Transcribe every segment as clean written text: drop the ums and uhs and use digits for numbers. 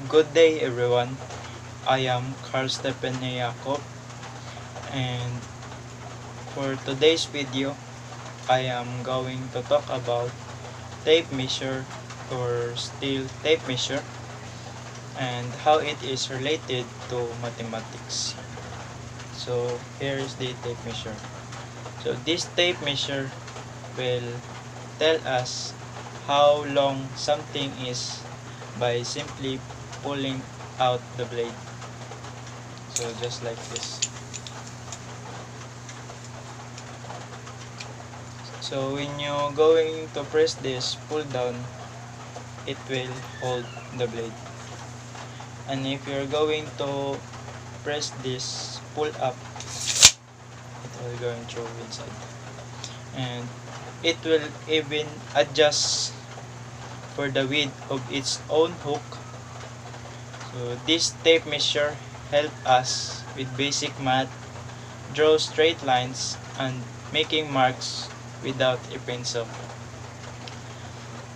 Good day everyone, I am Carl Stephen Jacob, and for today's video, I am going to talk about tape measure or steel tape measure and how it is related to mathematics. So here is the tape measure. So this tape measure will tell us how long something is by simply pulling out the blade. So just like this. So when you're going to press this pull down, it will hold the blade. And if you're going to press this pull up, it will going through inside. And it will even adjust for the width of its own hook. So this tape measure help us with basic math, draw straight lines, and making marks without a pencil.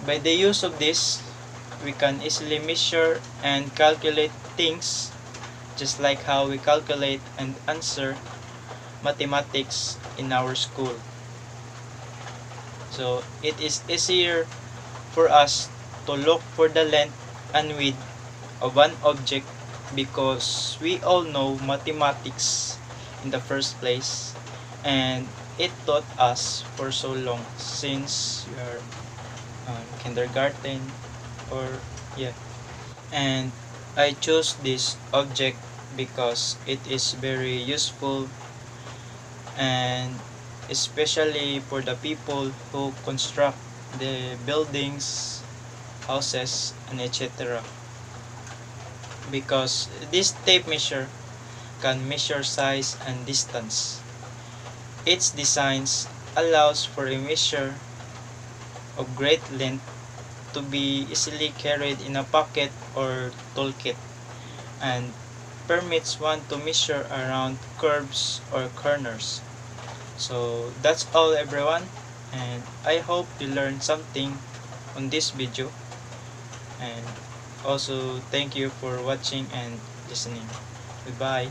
By the use of this, we can easily measure and calculate things just like how we calculate and answer mathematics in our school. So it is easier for us to look for the length and width of an object because we all know mathematics in the first place, and it taught us for so long since we are kindergarten or yeah. And I chose this object because it is very useful, and especially for the people who construct the buildings, houses, and etc. Because this tape measure can measure size and distance. Its designs allows for a measure of great length to be easily carried in a pocket or toolkit, and permits one to measure around curves or corners. So that's all everyone, and I hope you learned something on this video, and also thank you for watching and listening. Goodbye.